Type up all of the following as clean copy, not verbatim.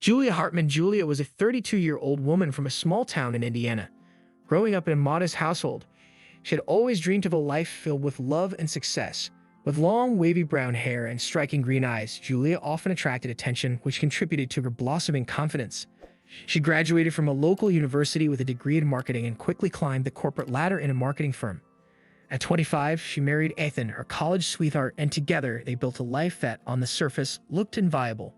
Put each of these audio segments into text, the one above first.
Julia Hartman. Julia was a 32-year-old woman from a small town in Indiana. Growing up in a modest household, she had always dreamed of a life filled with love and success. With long, wavy brown hair and striking green eyes, Julia often attracted attention, which contributed to her blossoming confidence. She graduated from a local university with a degree in marketing and quickly climbed the corporate ladder in a marketing firm. At 25, she married Ethan, her college sweetheart, and together they built a life that, on the surface, looked inviolable.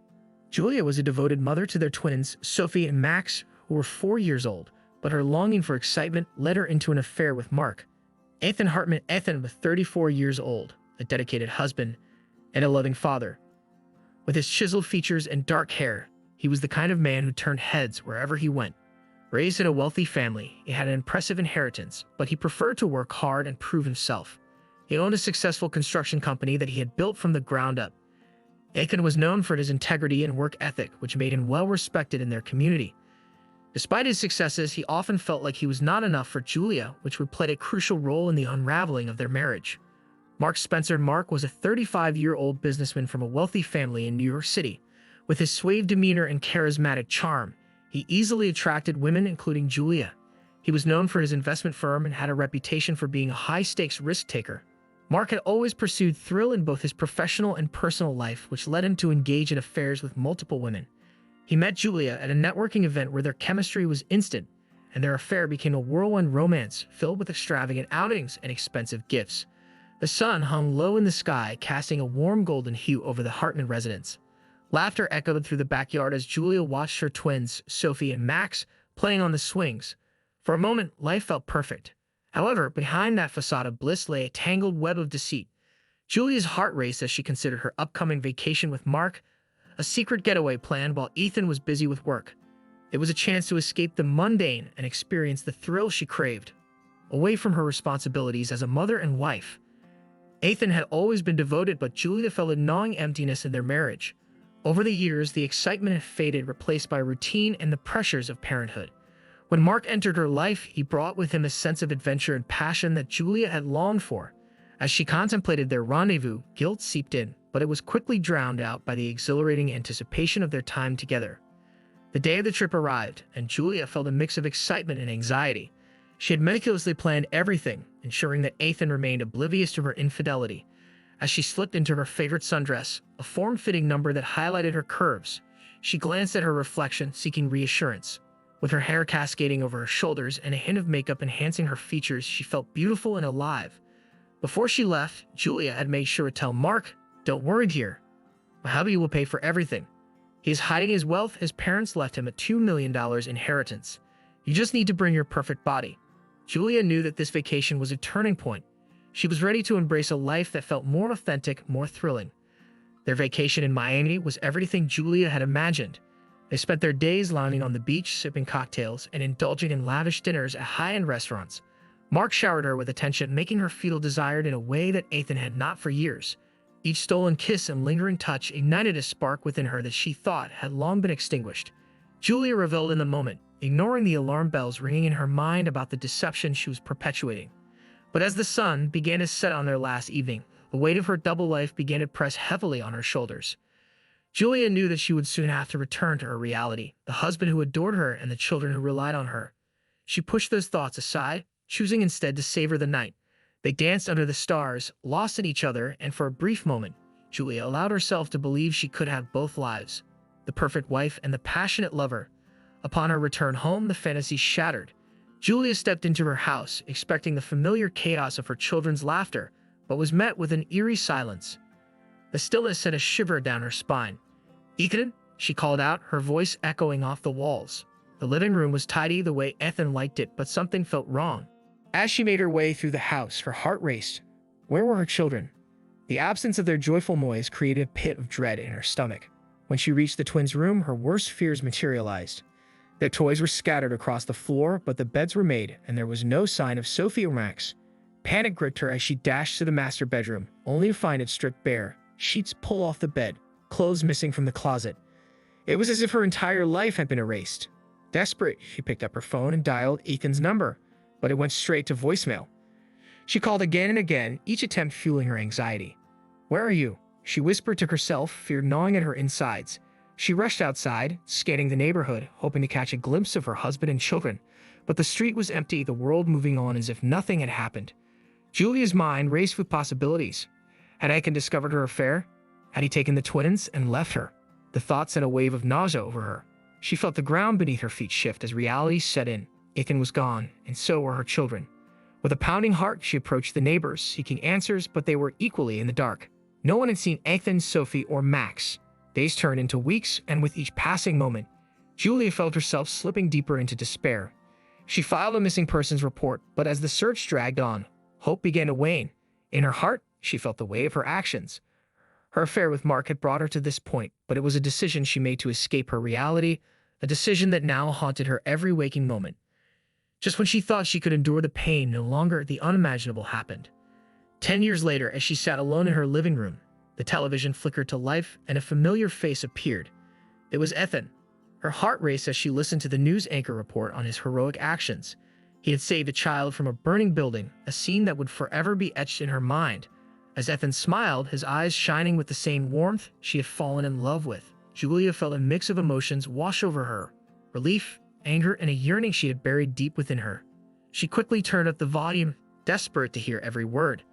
Julia was a devoted mother to their twins, Sophie and Max, who were 4 years old, but her longing for excitement led her into an affair with Mark. Ethan Hartman. Ethan was 34 years old, a dedicated husband, and a loving father. With his chiseled features and dark hair, he was the kind of man who turned heads wherever he went. Raised in a wealthy family, he had an impressive inheritance, but he preferred to work hard and prove himself. He owned a successful construction company that he had built from the ground up. Ethan was known for his integrity and work ethic, which made him well respected in their community. Despite his successes, he often felt like he was not enough for Julia, which would play a crucial role in the unraveling of their marriage. Mark Spencer. Mark was a 35-year-old businessman from a wealthy family in New York City. With his suave demeanor and charismatic charm, he easily attracted women, including Julia. He was known for his investment firm and had a reputation for being a high-stakes risk-taker. Mark had always pursued thrill in both his professional and personal life, which led him to engage in affairs with multiple women. He met Julia at a networking event where their chemistry was instant, and their affair became a whirlwind romance filled with extravagant outings and expensive gifts. The sun hung low in the sky, casting a warm golden hue over the Hartman residence. Laughter echoed through the backyard as Julia watched her twins, Sophie and Max, playing on the swings. For a moment, life felt perfect. However, behind that facade of bliss lay a tangled web of deceit. Julia's heart raced as she considered her upcoming vacation with Mark, a secret getaway planned while Ethan was busy with work. It was a chance to escape the mundane and experience the thrill she craved, away from her responsibilities as a mother and wife. Ethan had always been devoted, but Julia felt a gnawing emptiness in their marriage. Over the years, the excitement had faded, replaced by routine and the pressures of parenthood. When Mark entered her life, he brought with him a sense of adventure and passion that Julia had longed for. As she contemplated their rendezvous, guilt seeped in, but it was quickly drowned out by the exhilarating anticipation of their time together. The day of the trip arrived, and Julia felt a mix of excitement and anxiety. She had meticulously planned everything, ensuring that Ethan remained oblivious to her infidelity. As she slipped into her favorite sundress, a form-fitting number that highlighted her curves, she glanced at her reflection, seeking reassurance. With her hair cascading over her shoulders and a hint of makeup enhancing her features, she felt beautiful and alive. Before she left, Julia had made sure to tell Mark, "Don't worry, dear. My hubby will pay for everything. He is hiding his wealth. His parents left him a $2 million inheritance. You just need to bring your perfect body." Julia knew that this vacation was a turning point. She was ready to embrace a life that felt more authentic, more thrilling. Their vacation in Miami was everything Julia had imagined. They spent their days lounging on the beach, sipping cocktails, and indulging in lavish dinners at high-end restaurants. Mark showered her with attention, making her feel desired in a way that Ethan had not for years. Each stolen kiss and lingering touch ignited a spark within her that she thought had long been extinguished. Julia reveled in the moment, ignoring the alarm bells ringing in her mind about the deception she was perpetuating. But as the sun began to set on their last evening, the weight of her double life began to press heavily on her shoulders. Julia knew that she would soon have to return to her reality, the husband who adored her and the children who relied on her. She pushed those thoughts aside, choosing instead to savor the night. They danced under the stars, lost in each other, and for a brief moment, Julia allowed herself to believe she could have both lives, the perfect wife and the passionate lover. Upon her return home, the fantasy shattered. Julia stepped into her house, expecting the familiar chaos of her children's laughter, but was met with an eerie silence. The stillness sent a shiver down her spine. "Ethan," she called out, her voice echoing off the walls. The living room was tidy the way Ethan liked it, but something felt wrong. As she made her way through the house, her heart raced. Where were her children? The absence of their joyful noise created a pit of dread in her stomach. When she reached the twins' room, her worst fears materialized. Their toys were scattered across the floor, but the beds were made, and there was no sign of Sophie or Max. Panic gripped her as she dashed to the master bedroom, only to find it stripped bare, sheets pulled off the bed, clothes missing from the closet. It was as if her entire life had been erased. Desperate, she picked up her phone and dialed Ethan's number, but it went straight to voicemail. She called again and again, each attempt fueling her anxiety. "Where are you?" she whispered to herself, fear gnawing at her insides. She rushed outside, scanning the neighborhood, hoping to catch a glimpse of her husband and children. But the street was empty, the world moving on as if nothing had happened. Julia's mind raced with possibilities. Had Aiken discovered her affair? Had he taken the twins and left her? The thought sent a wave of nausea over her. She felt the ground beneath her feet shift as reality set in. Aiken was gone, and so were her children. With a pounding heart, she approached the neighbors, seeking answers, but they were equally in the dark. No one had seen Aiken, Sophie, or Max. Days turned into weeks, and with each passing moment, Julia felt herself slipping deeper into despair. She filed a missing persons report, but as the search dragged on, hope began to wane. In her heart, she felt the weight of her actions. Her affair with Mark had brought her to this point, but it was a decision she made to escape her reality, a decision that now haunted her every waking moment. Just when she thought she could endure the pain, no longer the unimaginable happened. 10 years later, as she sat alone in her living room, the television flickered to life and a familiar face appeared. It was Ethan. Her heart raced as she listened to the news anchor report on his heroic actions. He had saved a child from a burning building, a scene that would forever be etched in her mind. As Ethan smiled, his eyes shining with the same warmth she had fallen in love with, Julia felt a mix of emotions wash over her: relief, anger, and a yearning she had buried deep within her. She quickly turned up the volume, desperate to hear every word.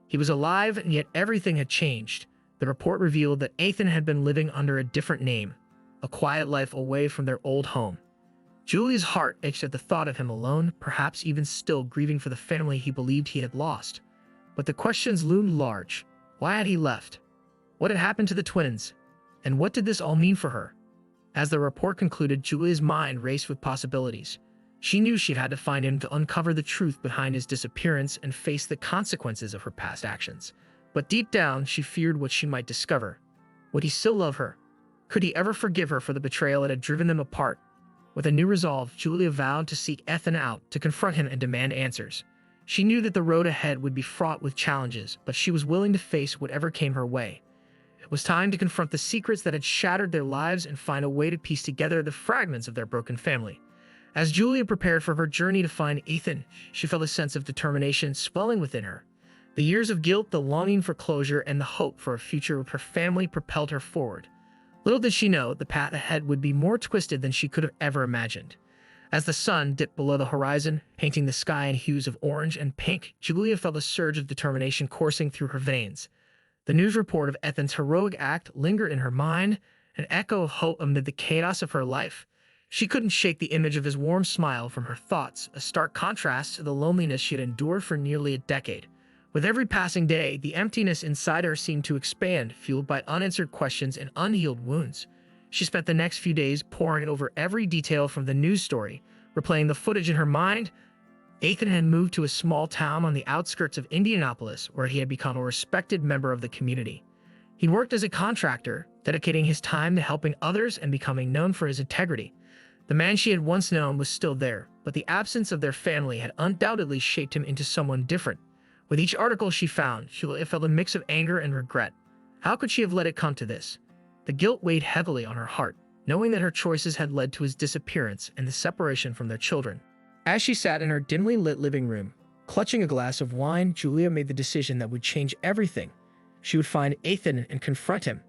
He was alive, and yet everything had changed. The report revealed that Ethan had been living under a different name, a quiet life away from their old home. Julia's heart ached at the thought of him alone, perhaps even still grieving for the family he believed he had lost. But the questions loomed large. Why had he left? What had happened to the twins? And what did this all mean for her? As the report concluded, Julia's mind raced with possibilities. She knew she had to find him to uncover the truth behind his disappearance and face the consequences of her past actions. But deep down, she feared what she might discover. Would he still love her? Could he ever forgive her for the betrayal that had driven them apart? With a new resolve, Julia vowed to seek Ethan out, to confront him and demand answers. She knew that the road ahead would be fraught with challenges, but she was willing to face whatever came her way. It was time to confront the secrets that had shattered their lives and find a way to piece together the fragments of their broken family. As Julia prepared for her journey to find Ethan, she felt a sense of determination swelling within her. The years of guilt, the longing for closure, and the hope for a future with her family propelled her forward. Little did she know, the path ahead would be more twisted than she could have ever imagined. As the sun dipped below the horizon, painting the sky in hues of orange and pink, Julia felt a surge of determination coursing through her veins. The news report of Ethan's heroic act lingered in her mind, an echo of hope amid the chaos of her life. She couldn't shake the image of his warm smile from her thoughts, a stark contrast to the loneliness she had endured for nearly a decade. With every passing day, the emptiness inside her seemed to expand, fueled by unanswered questions and unhealed wounds. She spent the next few days poring over every detail from the news story, replaying the footage in her mind. Ethan had moved to a small town on the outskirts of Indianapolis, where he had become a respected member of the community. He worked as a contractor, dedicating his time to helping others and becoming known for his integrity. The man she had once known was still there, but the absence of their family had undoubtedly shaped him into someone different. With each article she found, she felt a mix of anger and regret. How could she have let it come to this? The guilt weighed heavily on her heart, knowing that her choices had led to his disappearance and the separation from their children. As she sat in her dimly lit living room, clutching a glass of wine, Julia made the decision that would change everything. She would find Ethan and confront him.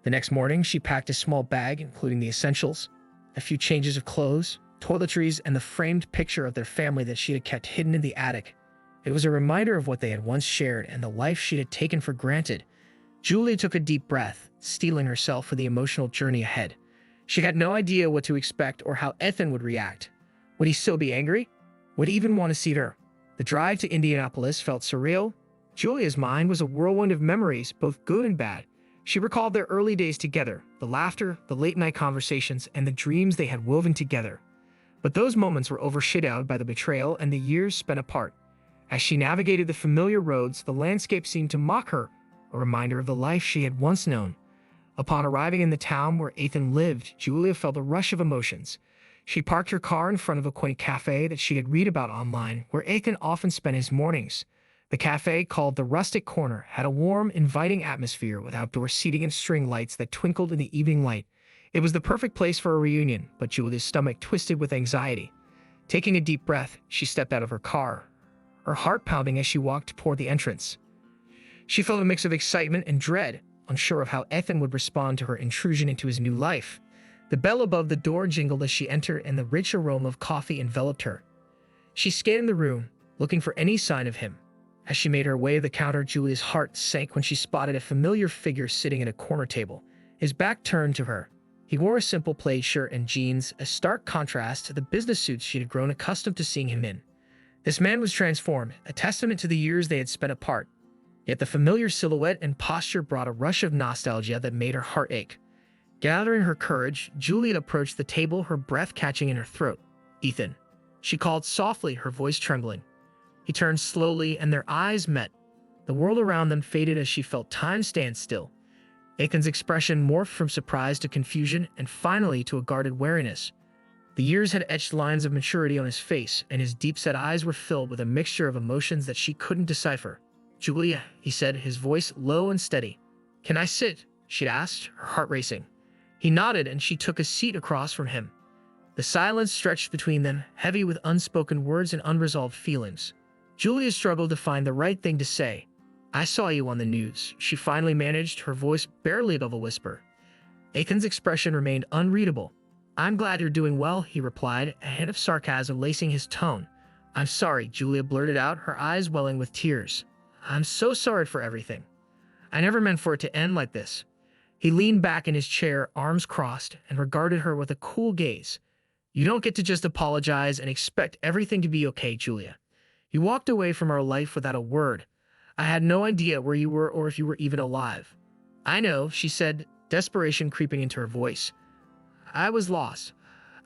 The next morning, she packed a small bag, including the essentials, a few changes of clothes, toiletries, and the framed picture of their family that she had kept hidden in the attic. It was a reminder of what they had once shared and the life she had taken for granted. Julia took a deep breath, steeling herself for the emotional journey ahead. She had no idea what to expect or how Ethan would react. Would he still be angry? Would he even want to see her? The drive to Indianapolis felt surreal. Julia's mind was a whirlwind of memories, both good and bad. She recalled their early days together, the laughter, the late-night conversations, and the dreams they had woven together. But those moments were overshadowed by the betrayal and the years spent apart. As she navigated the familiar roads, the landscape seemed to mock her, a reminder of the life she had once known. Upon arriving in the town where Ethan lived, Julia felt a rush of emotions. She parked her car in front of a quaint cafe that she had read about online, where Ethan often spent his mornings. The cafe, called the Rustic Corner, had a warm, inviting atmosphere with outdoor seating and string lights that twinkled in the evening light. It was the perfect place for a reunion, but Julia's stomach twisted with anxiety. Taking a deep breath, she stepped out of her car, her heart pounding as she walked toward the entrance. She felt a mix of excitement and dread. unsure of how Ethan would respond to her intrusion into his new life. The bell above the door jingled as she entered, and the rich aroma of coffee enveloped her. She scanned the room, looking for any sign of him. As she made her way to the counter, Julia's heart sank when she spotted a familiar figure sitting at a corner table, his back turned to her. He wore a simple plaid shirt and jeans, a stark contrast to the business suits she had grown accustomed to seeing him in. This man was transformed, a testament to the years they had spent apart. Yet the familiar silhouette and posture brought a rush of nostalgia that made her heart ache. Gathering her courage, Juliet approached the table, her breath catching in her throat. "Ethan," she called softly, her voice trembling. He turned slowly, and their eyes met. The world around them faded as she felt time stand still. Ethan's expression morphed from surprise to confusion and finally to a guarded wariness. The years had etched lines of maturity on his face, and his deep-set eyes were filled with a mixture of emotions that she couldn't decipher. "Julia," he said, his voice low and steady. "Can I sit?" she'd asked, her heart racing. He nodded, and she took a seat across from him. The silence stretched between them, heavy with unspoken words and unresolved feelings. Julia struggled to find the right thing to say. "I saw you on the news," she finally managed, her voice barely above a whisper. Ethan's expression remained unreadable. "I'm glad you're doing well," he replied, a hint of sarcasm lacing his tone. "I'm sorry," Julia blurted out, her eyes welling with tears. "I'm so sorry for everything. I never meant for it to end like this." He leaned back in his chair, arms crossed, and regarded her with a cool gaze. "You don't get to just apologize and expect everything to be okay, Julia. You walked away from our life without a word. I had no idea where you were or if you were even alive." "I know," she said, desperation creeping into her voice. "I was lost.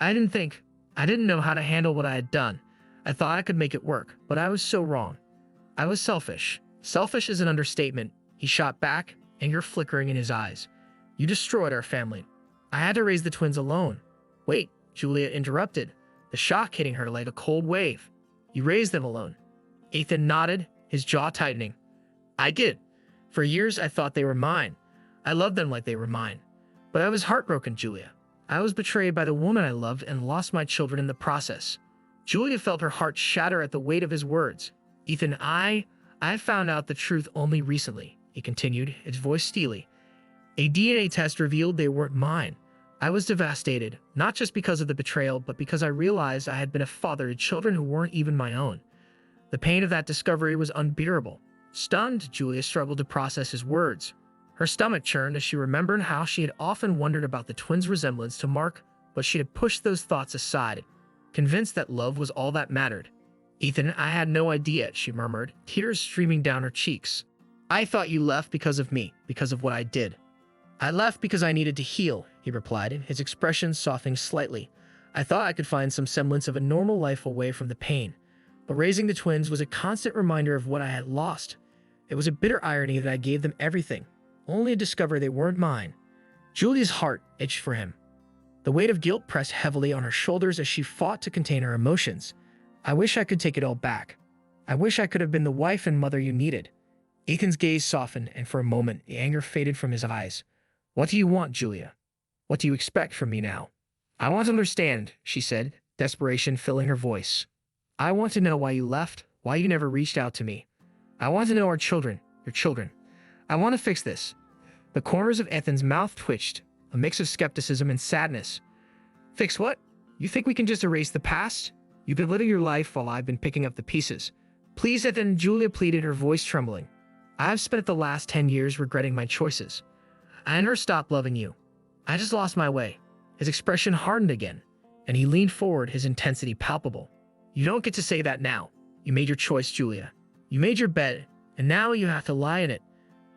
I didn't know how to handle what I had done. I thought I could make it work, but I was so wrong. I was selfish." "Selfish is an understatement," he shot back, anger flickering in his eyes. "You destroyed our family. I had to raise the twins alone." "Wait," Julia interrupted, the shock hitting her like a cold wave. "You raised them alone?" Ethan nodded, his jaw tightening. "I did. For years I thought they were mine. I loved them like they were mine. But I was heartbroken, Julia. I was betrayed by the woman I loved and lost my children in the process." Julia felt her heart shatter at the weight of his words. "Ethan, I found out the truth only recently," he continued, his voice steely. "A DNA test revealed they weren't mine. I was devastated, not just because of the betrayal, but because I realized I had been a father to children who weren't even my own. The pain of that discovery was unbearable." Stunned, Julia struggled to process his words. Her stomach churned as she remembered how she had often wondered about the twins' resemblance to Mark, but she had pushed those thoughts aside, convinced that love was all that mattered. "Ethan, I had no idea," she murmured, tears streaming down her cheeks. "I thought you left because of me, because of what I did." "I left because I needed to heal," he replied, his expression softening slightly. "I thought I could find some semblance of a normal life away from the pain. But raising the twins was a constant reminder of what I had lost. It was a bitter irony that I gave them everything, only to discover they weren't mine." Julia's heart itched for him. The weight of guilt pressed heavily on her shoulders as she fought to contain her emotions. "I wish I could take it all back. I wish I could have been the wife and mother you needed." Ethan's gaze softened, and for a moment the anger faded from his eyes. "What do you want, Julia? What do you expect from me now?" "I want to understand," she said, desperation filling her voice. "I want to know why you left, why you never reached out to me. I want to know our children, your children. I want to fix this." The corners of Ethan's mouth twitched, a mix of skepticism and sadness. "Fix what? You think we can just erase the past? You've been living your life while I've been picking up the pieces." "Please, Ethan," Julia pleaded, her voice trembling. "I've spent the last 10 years regretting my choices. I never stopped loving you. I just lost my way." His expression hardened again, and he leaned forward, his intensity palpable. "You don't get to say that now. You made your choice, Julia. You made your bed, and now you have to lie in it."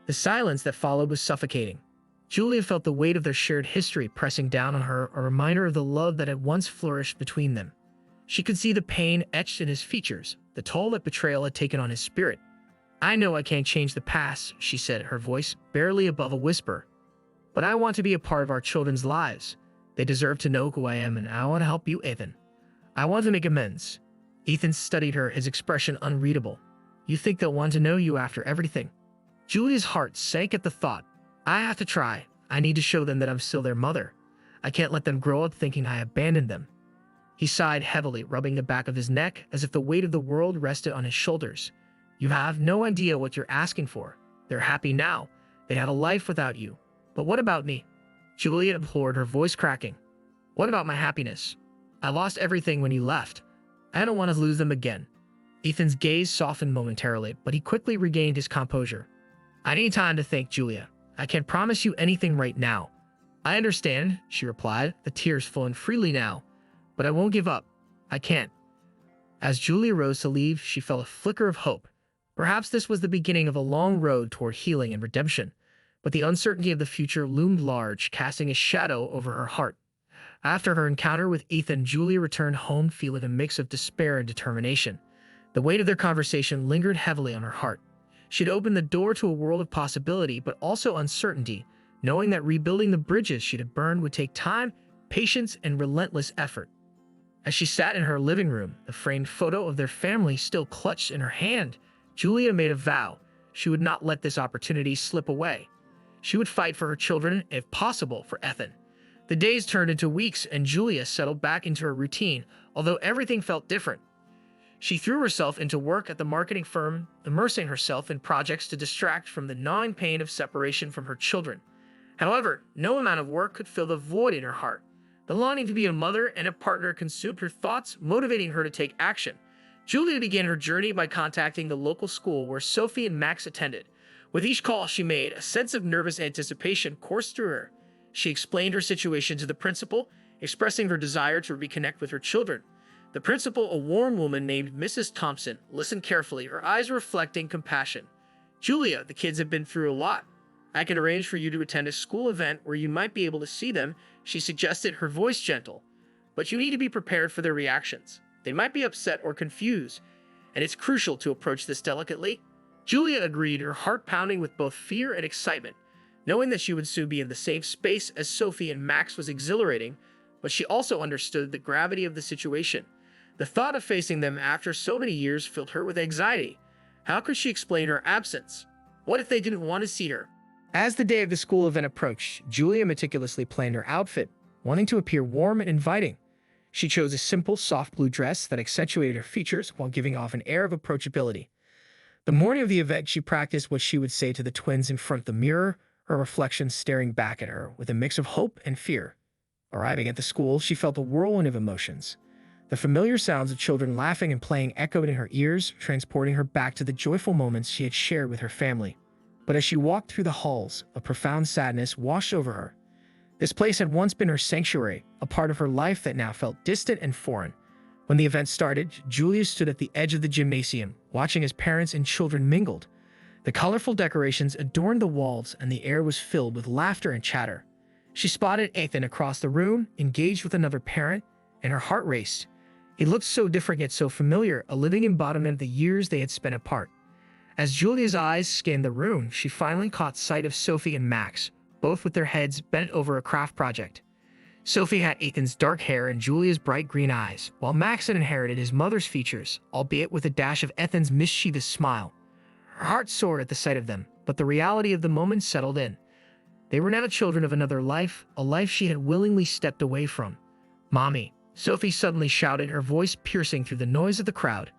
The silence that followed was suffocating. Julia felt the weight of their shared history pressing down on her, a reminder of the love that had once flourished between them. She could see the pain etched in his features, the toll that betrayal had taken on his spirit. "I know I can't change the past," she said, her voice barely above a whisper. "But I want to be a part of our children's lives. They deserve to know who I am, and I want to help you, Ethan. I want to make amends." Ethan studied her, his expression unreadable. "You think they'll want to know you after everything?" Julia's heart sank at the thought. "I have to try. I need to show them that I'm still their mother. I can't let them grow up thinking I abandoned them." He sighed heavily, rubbing the back of his neck as if the weight of the world rested on his shoulders. "You have no idea what you're asking for. They're happy now, They had a life without you. But what about me? Julia implored, her voice cracking. What about my happiness? I lost everything when you left. I don't want to lose them again. Ethan's gaze softened momentarily, but he quickly regained his composure. I need time to think, Julia. I can't promise you anything right now. I understand, she replied, the tears flowing freely now. But I won't give up. I can't. As Julia rose to leave, she felt a flicker of hope. Perhaps this was the beginning of a long road toward healing and redemption. But the uncertainty of the future loomed large, casting a shadow over her heart. After her encounter with Ethan, Julia returned home feeling a mix of despair and determination. The weight of their conversation lingered heavily on her heart. She had opened the door to a world of possibility, but also uncertainty, knowing that rebuilding the bridges she had burned would take time, patience, and relentless effort. As she sat in her living room, the framed photo of their family still clutched in her hand, Julia made a vow. She would not let this opportunity slip away. She would fight for her children, if possible, for Ethan. The days turned into weeks, and Julia settled back into her routine, although everything felt different. She threw herself into work at the marketing firm, immersing herself in projects to distract from the gnawing pain of separation from her children. However, no amount of work could fill the void in her heart. The longing to be a mother and a partner consumed her thoughts, motivating her to take action. Julia began her journey by contacting the local school where Sophie and Max attended. With each call she made, a sense of nervous anticipation coursed through her. She explained her situation to the principal, expressing her desire to reconnect with her children. The principal, a warm woman named Mrs. Thompson, listened carefully, her eyes reflecting compassion. Julia, the kids have been through a lot. I can arrange for you to attend a school event where you might be able to see them, she suggested, her voice gentle. But you need to be prepared for their reactions. They might be upset or confused, and it's crucial to approach this delicately. Julia agreed, her heart pounding with both fear and excitement. Knowing that she would soon be in the same space as Sophie and Max was exhilarating, but she also understood the gravity of the situation. The thought of facing them after so many years filled her with anxiety. How could she explain her absence? What if they didn't want to see her? As the day of the school event approached, Julia meticulously planned her outfit, wanting to appear warm and inviting. She chose a simple, soft blue dress that accentuated her features while giving off an air of approachability. The morning of the event, she practiced what she would say to the twins in front of the mirror, her reflection staring back at her with a mix of hope and fear. Arriving at the school, she felt a whirlwind of emotions. The familiar sounds of children laughing and playing echoed in her ears, transporting her back to the joyful moments she had shared with her family. But as she walked through the halls, a profound sadness washed over her. This place had once been her sanctuary, a part of her life that now felt distant and foreign. When the event started, Julia stood at the edge of the gymnasium, watching as parents and children mingled. The colorful decorations adorned the walls, and the air was filled with laughter and chatter. She spotted Ethan across the room, engaged with another parent, and her heart raced. He looked so different yet so familiar, a living embodiment of the years they had spent apart. As Julia's eyes scanned the room, she finally caught sight of Sophie and Max, both with their heads bent over a craft project. Sophie had Ethan's dark hair and Julia's bright green eyes, while Max had inherited his mother's features, albeit with a dash of Ethan's mischievous smile. Her heart soared at the sight of them, but the reality of the moment settled in. They were now the children of another life, a life she had willingly stepped away from. "Mommy," Sophie suddenly shouted, her voice piercing through the noise of the crowd.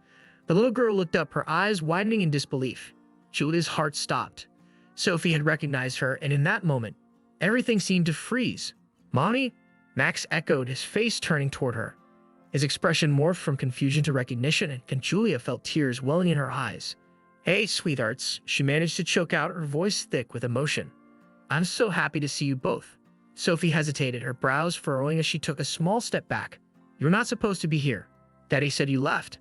The little girl looked up, her eyes widening in disbelief. Julia's heart stopped. Sophie had recognized her, and in that moment, everything seemed to freeze. "Mommy?" Max echoed, his face turning toward her. His expression morphed from confusion to recognition, and Julia felt tears welling in her eyes. "Hey, sweethearts," she managed to choke out, her voice thick with emotion. "I'm so happy to see you both." Sophie hesitated, her brows furrowing as she took a small step back. "You're not supposed to be here. Daddy said you left."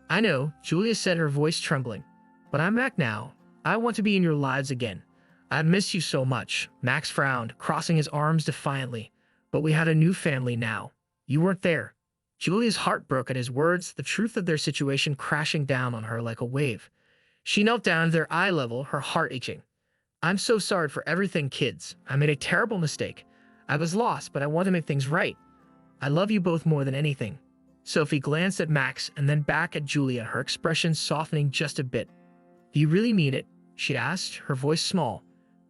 "I know," Julia said, her voice trembling. "But I'm back now. I want to be in your lives again. I've missed you so much." Max frowned, crossing his arms defiantly. "But we had a new family now. You weren't there." Julia's heart broke at his words, the truth of their situation crashing down on her like a wave. She knelt down to their eye level, her heart aching. "I'm so sorry for everything, kids. I made a terrible mistake. I was lost, but I want to make things right. I love you both more than anything." Sophie glanced at Max and then back at Julia, her expression softening just a bit. "Do you really mean it?" she asked, her voice small.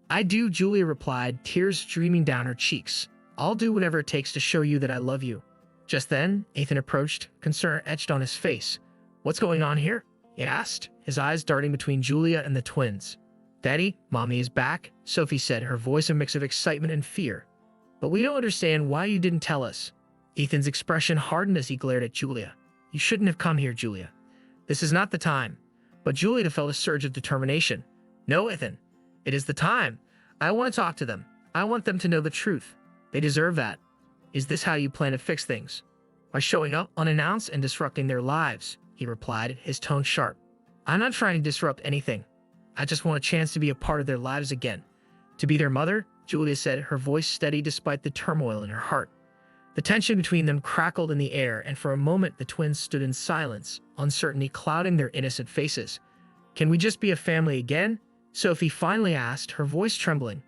"I do," Julia replied, tears streaming down her cheeks. "I'll do whatever it takes to show you that I love you." Just then, Ethan approached, concern etched on his face. "What's going on here?" he asked, his eyes darting between Julia and the twins. "Daddy, Mommy is back," Sophie said, her voice a mix of excitement and fear. "But we don't understand why you didn't tell us." Ethan's expression hardened as he glared at Julia. "You shouldn't have come here, Julia. This is not the time." But Julia felt a surge of determination. "No, Ethan. It is the time. I want to talk to them. I want them to know the truth. They deserve that." "Is this how you plan to fix things?" "By showing up unannounced and disrupting their lives," he replied, his tone sharp. "I'm not trying to disrupt anything. I just want a chance to be a part of their lives again. To be their mother," Julia said, her voice steady despite the turmoil in her heart. The tension between them crackled in the air, and for a moment the twins stood in silence, uncertainty clouding their innocent faces. "Can we just be a family again?" Sophie finally asked, her voice trembling.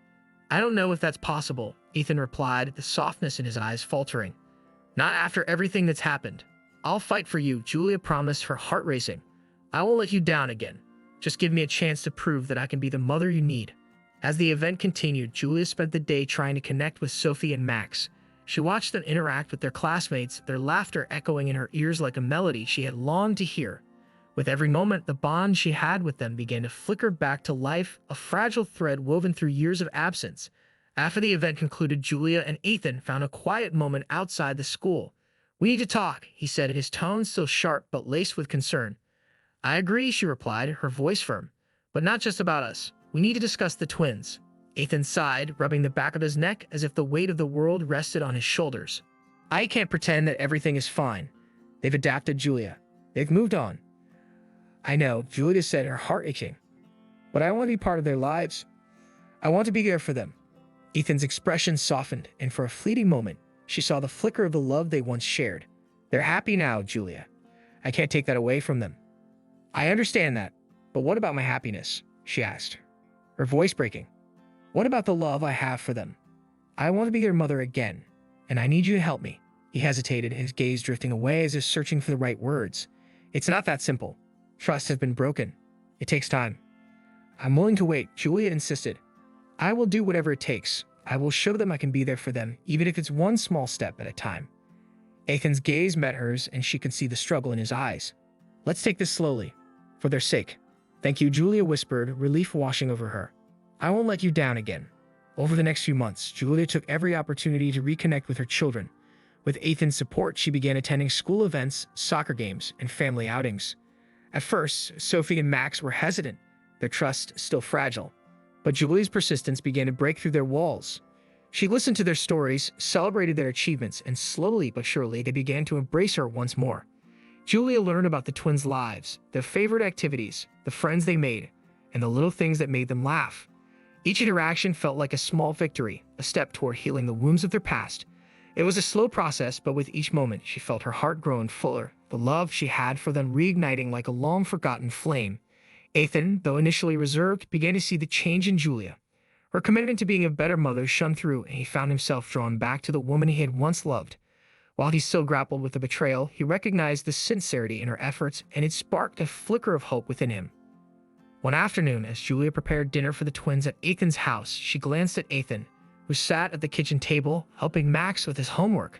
"I don't know if that's possible," Ethan replied, the softness in his eyes faltering. "Not after everything that's happened. I'll fight for you," Julia promised, her heart racing. "I won't let you down again. Just give me a chance to prove that I can be the mother you need." As the event continued, Julia spent the day trying to connect with Sophie and Max. She watched them interact with their classmates, their laughter echoing in her ears like a melody she had longed to hear. With every moment, the bond she had with them began to flicker back to life, a fragile thread woven through years of absence. After the event concluded, Julia and Ethan found a quiet moment outside the school. "We need to talk," he said, his tone still sharp but laced with concern. "I agree," she replied, her voice firm. "But not just about us. We need to discuss the twins." Ethan sighed, rubbing the back of his neck as if the weight of the world rested on his shoulders. "I can't pretend that everything is fine. They've adapted, Julia. They've moved on." "I know," Julia said, her heart aching. "But I want to be part of their lives. I want to be there for them." Ethan's expression softened, and for a fleeting moment, she saw the flicker of the love they once shared. "They're happy now, Julia. I can't take that away from them." "I understand that. But what about my happiness?" she asked, her voice breaking. "What about the love I have for them? I want to be their mother again, and I need you to help me." He hesitated, his gaze drifting away as if searching for the right words. "It's not that simple. Trust has been broken. It takes time." "I'm willing to wait," Julia insisted. "I will do whatever it takes. I will show them I can be there for them, even if it's one small step at a time." Ethan's gaze met hers, and she could see the struggle in his eyes. "Let's take this slowly, for their sake." "Thank you," Julia whispered, relief washing over her. "I won't let you down again." Over the next few months, Julia took every opportunity to reconnect with her children. With Ethan's support, she began attending school events, soccer games, and family outings. At first, Sophie and Max were hesitant, their trust still fragile. But Julia's persistence began to break through their walls. She listened to their stories, celebrated their achievements, and slowly but surely they began to embrace her once more. Julia learned about the twins' lives, their favorite activities, the friends they made, and the little things that made them laugh. Each interaction felt like a small victory, a step toward healing the wounds of their past. It was a slow process, but with each moment she felt her heart growing fuller, the love she had for them reigniting like a long-forgotten flame. Ethan, though initially reserved, began to see the change in Julia. Her commitment to being a better mother shone through, and he found himself drawn back to the woman he had once loved. While he still grappled with the betrayal, he recognized the sincerity in her efforts, and it sparked a flicker of hope within him. One afternoon, as Julia prepared dinner for the twins at Ethan's house, she glanced at Ethan, who sat at the kitchen table, helping Max with his homework.